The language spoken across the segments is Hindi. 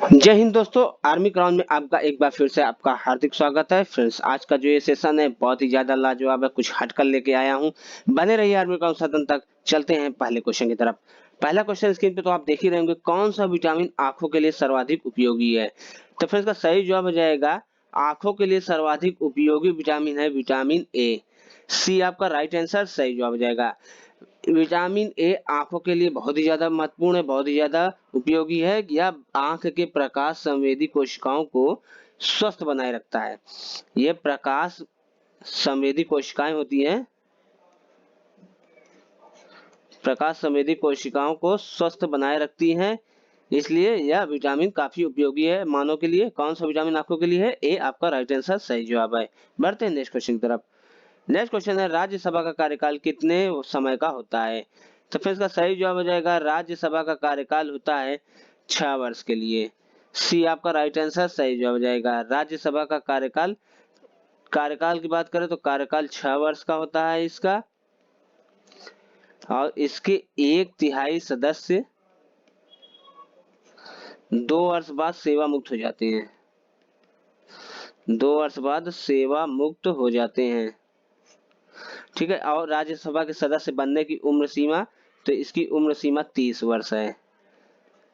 जय हिंद दोस्तों, आर्मी ग्राउंड में आपका एक बार फिर से आपका हार्दिक स्वागत है। फ्रेंड्स, आज का जो ये सेशन है बहुत ही ज्यादा लाजवाब है, कुछ हटकर लेके आया हूँ। बने रहिए आर्मी ग्राउंड सदन तक। चलते हैं पहले क्वेश्चन की तरफ। पहला क्वेश्चन स्क्रीन पे तो आप देख ही रहे होंगे, कौन सा विटामिन आंखों के लिए सर्वाधिक उपयोगी है। तो फ्रेंड्स, का सही जवाब हो जाएगा आंखों के लिए सर्वाधिक उपयोगी विटामिन है विटामिन ए। सी आपका राइट आंसर सही जवाब हो जाएगा। विटामिन ए आंखों के लिए बहुत ही ज्यादा महत्वपूर्ण है, बहुत ही ज्यादा उपयोगी है। यह आंख के प्रकाश संवेदी कोशिकाओं को स्वस्थ बनाए रखता है। यह प्रकाश संवेदी कोशिकाएं होती हैं, प्रकाश संवेदी कोशिकाओं को स्वस्थ बनाए रखती हैं, इसलिए यह विटामिन काफी उपयोगी है मानव के लिए। कौन सा विटामिन आंखों के लिए है? ए आपका राइट आंसर सही जवाब है। बढ़ते हैं नेक्स्ट क्वेश्चन की तरफ। नेक्स्ट क्वेश्चन है, राज्यसभा का कार्यकाल कितने समय का होता है। तो फिर इसका सही जवाब हो जाएगा राज्यसभा का कार्यकाल होता है 6 वर्ष के लिए। सी आपका राइट आंसर सही जवाब हो जाएगा। राज्यसभा का कार्यकाल, कार्यकाल की बात करें तो कार्यकाल 6 वर्ष का होता है इसका, और इसके 1/3 सदस्य 2 वर्ष बाद सेवा मुक्त हो जाते हैं। 2 वर्ष बाद सेवा मुक्त हो जाते हैं, ठीक है। और राज्यसभा के सदस्य बनने की उम्र सीमा, तो इसकी उम्र सीमा 30 वर्ष है,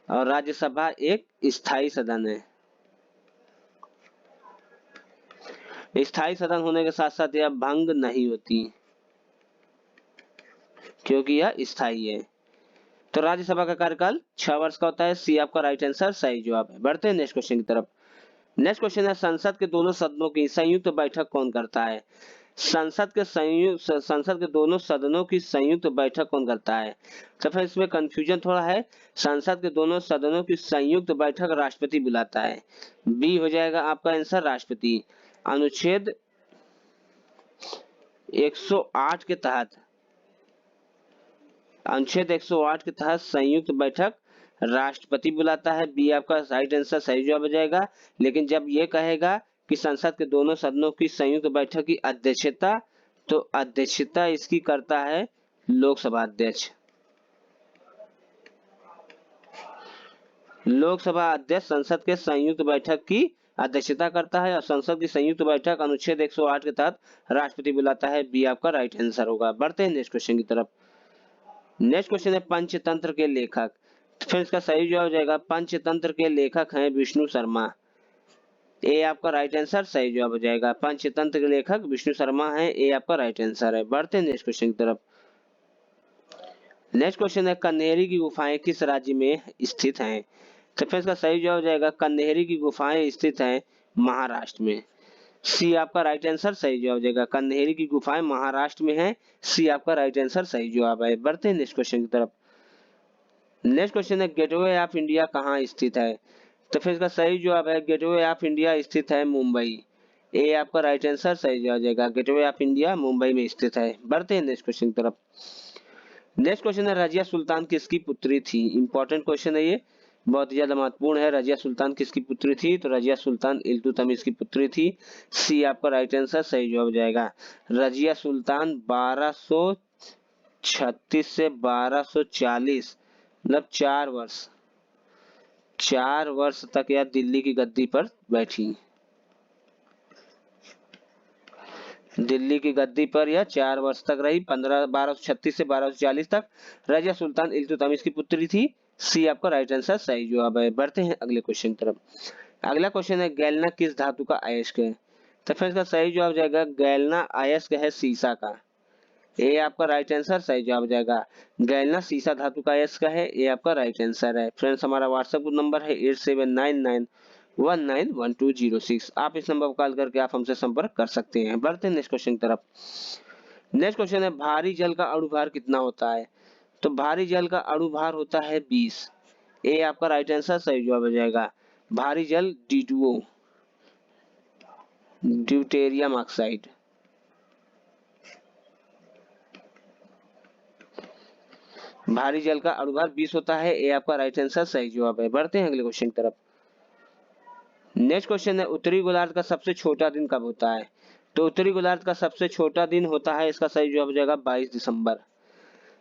और राज्यसभा एक स्थायी सदन है। स्थायी सदन होने के साथ साथ यह भंग नहीं होती, क्योंकि यह स्थायी है। तो राज्यसभा का कार्यकाल 6 वर्ष का होता है। सी आपका राइट आंसर सही जवाब है। बढ़ते हैं नेक्स्ट क्वेश्चन की तरफ। नेक्स्ट क्वेश्चन है, संसद के दोनों सदनों की संयुक्त बैठक कौन करता है। संसद के दोनों सदनों की संयुक्त बैठक कौन करता है। तो फिर इसमें कंफ्यूजन थोड़ा है। संसद के दोनों सदनों की संयुक्त बैठक राष्ट्रपति बुलाता है। बी हो जाएगा आपका आंसर राष्ट्रपति। अनुच्छेद 108 के तहत, अनुच्छेद 108 के तहत संयुक्त बैठक राष्ट्रपति बुलाता है। बी आपका राइट आंसर सही जवाब हो जाएगा। लेकिन जब ये कहेगा कि संसद के दोनों सदनों की संयुक्त बैठक की अध्यक्षता, तो अध्यक्षता इसकी करता है लोकसभा अध्यक्ष। लोकसभा अध्यक्ष संसद के संयुक्त बैठक की अध्यक्षता करता है, और संसद की संयुक्त बैठक अनुच्छेद 108 के तहत राष्ट्रपति बुलाता है। बी आपका राइट आंसर होगा। बढ़ते हैं नेक्स्ट क्वेश्चन की तरफ। नेक्स्ट क्वेश्चन है, पंचतंत्र के लेखक। फिर इसका सही जवाब हो जाएगा पंचतंत्र के लेखक हैं विष्णु शर्मा। ए आपका राइट आंसर सही जवाब हो जाएगा। पंचतंत्र के लेखक विष्णु शर्मा हैं। ए आपका राइट आंसर है। बढ़ते हैं नेक्स्ट क्वेश्चन की तरफ। नेक्स्ट क्वेश्चन है, कन्हेरी की गुफाएं किस राज्य में स्थित हैं। तो फिर इसका सही जवाब हो जाएगा कन्हेरी की गुफाएं स्थित हैं महाराष्ट्र में। सी आपका राइट आंसर सही जवाब हो जाएगा। कन्हेरी की गुफाएं महाराष्ट्र में है। सी आपका राइट आंसर सही जवाब है। बढ़ते हैं नेक्स्ट क्वेश्चन की तरफ। नेक्स्ट क्वेश्चन है, गेटवे ऑफ इंडिया कहाँ स्थित है। तो फिर इसका सही जवाब है गेटवे ऑफ इंडिया स्थित है मुंबई। ए आपका राइट आंसर सही जवाब हो जाएगा। गेटवे ऑफ इंडिया मुंबई में स्थित है। बढ़ते हैं नेक्स्ट क्वेश्चन की तरफ। नेक्स्ट क्वेश्चन है, रजिया सुल्तान किसकी पुत्री थी। इंपॉर्टेंट क्वेश्चन है ये, बहुत ज्यादा महत्वपूर्ण है। रजिया सुल्तान किसकी पुत्री थी। तो रजिया सुल्तान इल्तुतमिश की पुत्री थी। सी आपका राइट आंसर सही जवाब हो जाएगा। रजिया सुल्तान 1236 से 1240, मतलब 4 वर्ष, 4 वर्ष तक यह दिल्ली की गद्दी पर बैठी। दिल्ली की गद्दी पर यह 4 वर्ष तक रही। 1236 से 1240 तक। रजिया सुल्तान इल्तुतमिश की पुत्री थी। सी आपका राइट आंसर सही जवाब है। बढ़ते हैं अगले क्वेश्चन की तरफ। अगला क्वेश्चन है, गैल्ना किस धातु का अयस्क है। तो फिर इसका सही जवाब जाएगा गैल्ना अयस्क है सीसा का। ए आपका राइट आंसर सही जवाब जाएगा। गैल्ना सीसा धातु का अयस्क है। ए आपका राइट आंसर है। फ्रेंड्स, हमारा व्हाट्सएप नंबर है 8799191206। आप इस नंबर पर कॉल करके आप हमसे संपर्क कर सकते हैं। बढ़ते हैं नेक्स्ट क्वेश्चन की तरफ। नेक्स्ट क्वेश्चन है, भारी जल का अणुभार कितना होता है। तो भारी जल का अणुभार होता है 20। ए आपका राइट आंसर सही जवाब हो जाएगा। भारी जल D2O, ड्यूटेरियम ऑक्साइड। भारी जल का अणुभार 20 होता है। ए आपका राइट आंसर सही जवाब है। बढ़ते हैं अगले क्वेश्चन की तरफ। नेक्स्ट क्वेश्चन है, उत्तरी गोलार्ध का सबसे छोटा दिन कब होता है। तो उत्तरी गोलार्ध का सबसे छोटा दिन होता है, इसका सही जवाब हो जाएगा 22 दिसंबर।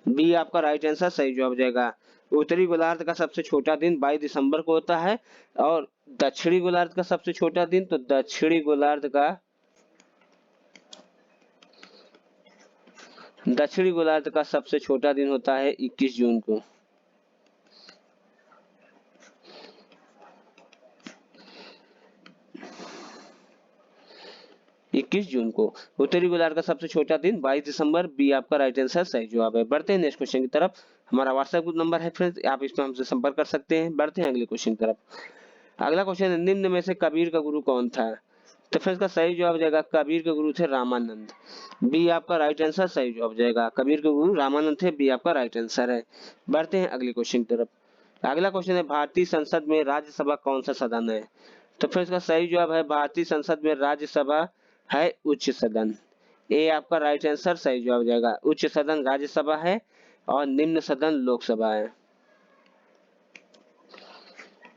बी आपका राइट आंसर सही जवाब हो जाएगा। उत्तरी गोलार्ध का सबसे छोटा दिन 22 दिसंबर को होता है, और दक्षिणी गोलार्ध का सबसे छोटा दिन, तो दक्षिणी गोलार्ध का सबसे छोटा दिन होता है 21 जून को। उत्तरी गोलार्ध का सबसे छोटा दिन 22 दिसंबर, बी आपका राइट आंसर सही जवाब है। बढ़ते हैं नेक्स्ट क्वेश्चन की तरफ। हमारा व्हाट्सएप ग्रुप नंबर है फ्रेंड्स, आप इसमें हमसे संपर्क कर सकते हैं। बढ़ते हैं अगले क्वेश्चन की तरफ। अगला क्वेश्चन है, निम्न में से कबीर का गुरु कौन था? तो फ्रेंड्स का सही जवाब हो जाएगा कबीर के गुरु थे रामानंद, बी आपका राइट आंसर सही जवाब हो जाएगा। कबीर के गुरु रामानंद थे, बी आपका राइट आंसर है। बढ़ते हैं अगले क्वेश्चन की तरफ। अगला क्वेश्चन है, भारतीय संसद में राज्यसभा कौन सा सदन है? तो फ्रेंड्स का सही जवाब है भारतीय संसद में राज्यसभा है उच्च सदन, ए आपका राइट आंसर सही जवाब हो जाएगा। उच्च सदन राज्यसभा है और निम्न सदन लोकसभा है।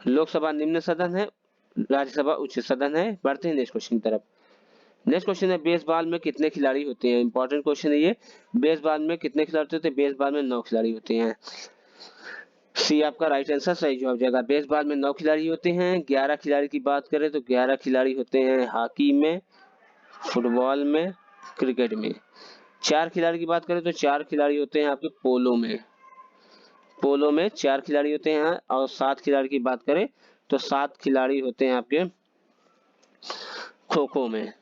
लोकसभा निम्न सदन है, राज्यसभा उच्च सदन है। बढ़ते हैं नेक्स्ट क्वेश्चन की तरफ। नेक्स्ट क्वेश्चन है, बेसबॉल में कितने खिलाड़ी होते हैं? इंपॉर्टेंट क्वेश्चन है ये। बेसबॉल में कितने खिलाड़ी होते हैं? बेसबॉल में 9 खिलाड़ी होते हैं, सी आपका राइट आंसर सही जवाब जाएगा। बेसबॉल में 9 खिलाड़ी होते हैं। 11 खिलाड़ी की बात करें तो 11 खिलाड़ी होते हैं हॉकी में, फुटबॉल में, क्रिकेट में। 4 खिलाड़ी की बात करें तो 4 खिलाड़ी होते हैं आपके पोलो में। पोलो में 4 खिलाड़ी होते हैं, और 7 खिलाड़ी की बात करें तो 7 खिलाड़ी होते हैं आपके खो खो में।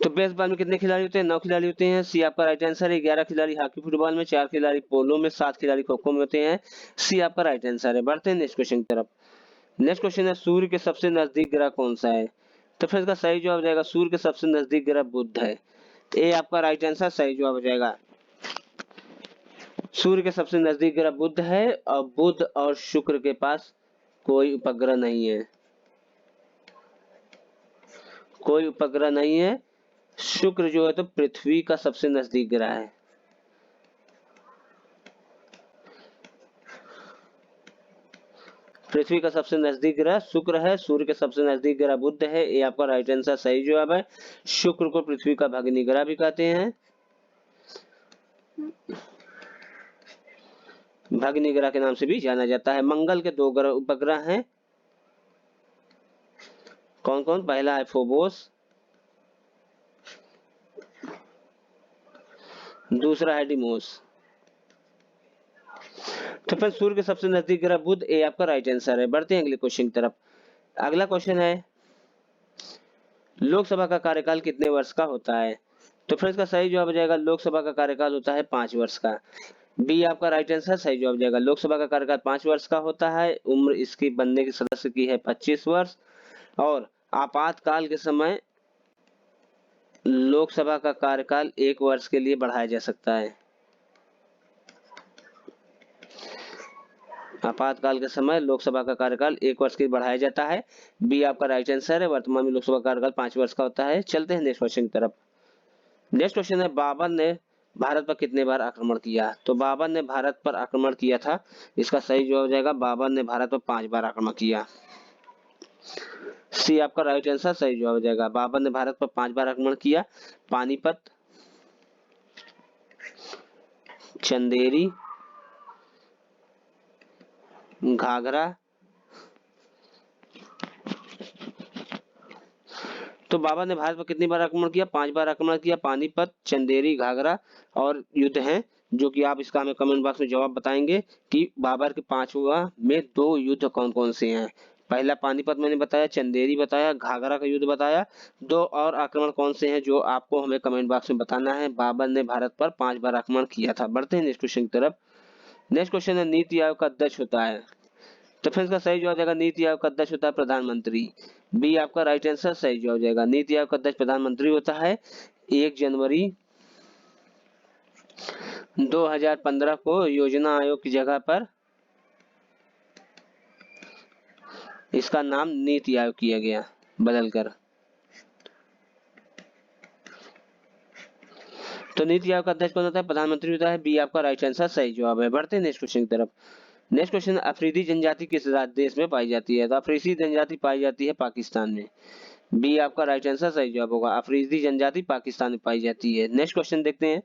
तो बेसबॉल में कितने खिलाड़ी होते हैं? 9 खिलाड़ी होते हैं, सी आपका राइट आंसर है। 11 खिलाड़ी हॉकी फुटबॉल में, 4 खिलाड़ी पोलो में, 7 खिलाड़ी खो खो में होते हैं, सी आपका राइट आंसर है। बढ़ते हैं नेक्स्ट क्वेश्चन की तरफ। नेक्स्ट क्वेश्चन है, सूर्य के सबसे नजदीक ग्रह कौन सा है? तो फिर इसका सही जवाब हो जाएगा सूर्य के सबसे नजदीक ग्रह बुध है, ए आपका राइट आंसर सही जवाब हो जाएगा। सूर्य के सबसे नजदीक ग्रह बुध है, और बुध और शुक्र के पास कोई उपग्रह नहीं है, कोई उपग्रह नहीं है। शुक्र जो है तो पृथ्वी का सबसे नजदीक ग्रह है। पृथ्वी का सबसे नजदीक ग्रह शुक्र है, सूर्य के सबसे नजदीक ग्रह बुध है, ये आपका राइट आंसर सही जवाब है। शुक्र को पृथ्वी का भगिनी ग्रह भी कहते हैं, भगिनी ग्रह के नाम से भी जाना जाता है। मंगल के 2 ग्रह उपग्रह हैं, कौन कौन? पहला है फोबोस, दूसरा है डिमोस। तो फिर सूर्य के सबसे नजदीक ग्रह बुध, ए आपका राइट आंसर है। बढ़ते हैं अगले क्वेश्चन की तरफ। अगला क्वेश्चन है, लोकसभा का कार्यकाल कितने वर्ष का होता है? तो फिर इसका सही जवाब हो जाएगा लोकसभा का कार्यकाल होता है 5 वर्ष का, बी आपका राइट आंसर सही जवाब जाएगा। लोकसभा का कार्यकाल 5 वर्ष का होता है। उम्र इसकी बनने की सदस्य की है 25 वर्ष, और आपातकाल के समय लोकसभा का कार्यकाल 1 वर्ष के लिए बढ़ाया जा सकता है। आपातकाल के समय लोकसभा का कार्यकाल 1 वर्ष के लिए बढ़ाया जाता है, बी आपका राइट आंसर है। वर्तमान में लोकसभा का कार्यकाल 5 वर्ष का होता है। चलते हैं नेक्स्ट क्वेश्चन की तरफ। नेक्स्ट क्वेश्चन है, बाबर ने भारत पर कितने बार आक्रमण किया? तो बाबर ने भारत पर आक्रमण किया था, इसका सही जवाब हो जाएगा बाबर ने भारत पर 5 बार आक्रमण किया, सी आपका राइट आंसर सही जवाब हो जाएगा। बाबर ने भारत पर 5 बार आक्रमण किया। पानीपत, चंदेरी, घाघरा। तो बाबर ने भारत पर कितनी बार आक्रमण किया? 5 बार आक्रमण किया। पानीपत, चंदेरी, घाघरा और युद्ध हैं, जो कि आप इसका हमें कमेंट बॉक्स में जवाब बताएंगे कि बाबर के 5वां में 2 युद्ध कौन कौन से हैं। पहला पानीपत मैंने बताया, चंदेरी बताया, घाघरा का युद्ध बताया। 2 और आक्रमण कौन से हैं जो आपको हमें कमेंट बॉक्स में बताना है। बाबर ने भारत पर 5 बार आक्रमण किया था। बढ़ते हैं नेक्स्ट क्वेश्चन की तरफ। नेक्स्ट क्वेश्चन है, नीति आयोग का अध्यक्ष होता है? तो फ्रेंड्स का सही जवाब जाएगा नीति आयोग का अध्यक्ष होता है प्रधानमंत्री, बी आपका राइट आंसर सही जवाब जाएगा। नीति आयोग का अध्यक्ष प्रधानमंत्री होता है। 1 जनवरी 2015 को योजना आयोग की जगह पर इसका नाम नीति आयोग किया गया बदलकर। तो नीति आयोग का अध्यक्ष कौन होता है? प्रधानमंत्री होता है, बी आपका राइट आंसर सही जवाब है। बढ़ते हैं नेक्स्ट क्वेश्चन की तरफ। नेक्स्ट क्वेश्चन, अफरीदी जनजाति किस देश में पाई जाती है? तो अफरीदी जनजाति पाई जाती है पाकिस्तान में, बी आपका राइट आंसर सही जवाब होगा। अफरीदी जनजाति पाकिस्तान में पाई जाती है। नेक्स्ट क्वेश्चन देखते हैं।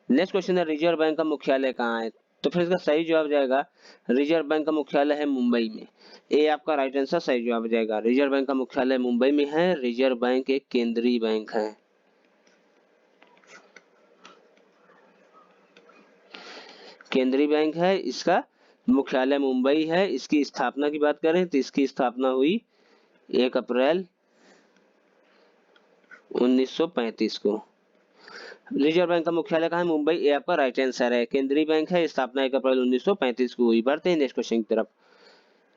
नेक्स्ट क्वेश्चन है रिजर्व बैंक का मुख्यालय कहाँ है? तो फिर इसका सही जवाब जाएगा रिजर्व बैंक का मुख्यालय है मुंबई में। ए आपका राइट आंसर सही जवाब जाएगा। रिजर्व बैंक का मुख्यालय मुंबई में है। रिजर्व बैंक एक केंद्रीय बैंक है। केंद्रीय बैंक है, इसका मुख्यालय मुंबई है। इसकी स्थापना की बात करें तो इसकी स्थापना हुई 1 अप्रैल 1935 को। रिजर्व बैंक का मुख्यालय कहाँ है? मुंबई। ये आपका राइट आंसर है। केंद्रीय बैंक है, स्थापना 1 अप्रैल 1935 को हुई। बढ़ते हैं नेक्स्ट क्वेश्चन की तरफ।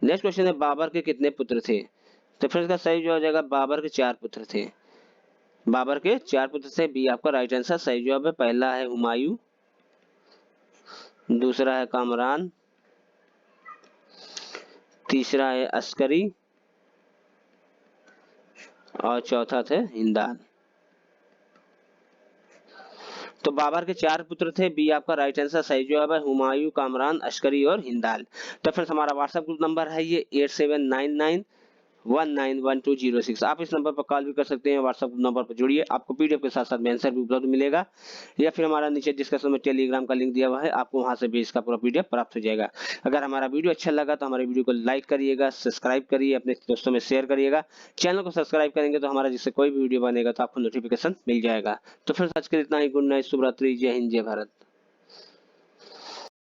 नेक्स्ट क्वेश्चन है बाबर के कितने पुत्र थे? तो फिर इसका सही जवाब हो जाएगा बाबर के 4 पुत्र थे। बाबर के 4 पुत्र थे। बी आपका राइट आंसर सही जवाब है। पहला है हुमायूं, दूसरा है कामरान, तीसरा है अस्करी और चौथा थे हिंदाल। तो बाबर के 4 पुत्र थे। बी आपका राइट आंसर सही जवाब है। हुमायूं, कामरान, अस्करी और हिंदाल। तो फिर हमारा व्हाट्सएप ग्रुप नंबर है ये 8799191206। आप इस नंबर पर कॉल भी कर सकते हैं। व्हाट्सएप नंबर पर जुड़िए, आपको पीडीएफ के साथ साथ में आंसर भी उपलब्ध मिलेगा, या फिर हमारा नीचे डिस्क्रिप्शन में टेलीग्राम का लिंक दिया हुआ है, आपको वहां से भी इसका पूरा पीडीएफ प्राप्त हो जाएगा। अगर हमारा वीडियो अच्छा लगा तो हमारे वीडियो को लाइक करिएगा, सब्सक्राइब करिए, अपने दोस्तों में शेयर करिएगा। चैनल को सब्सक्राइब करेंगे तो हमारा जिससे कोई भी वीडियो बनेगा तो आपको नोटिफिकेशन मिल जाएगा। तो फिर आज के लिए इतना ही। गुड नाइट, शुभ रात्रि, जय हिंद, जय भारत।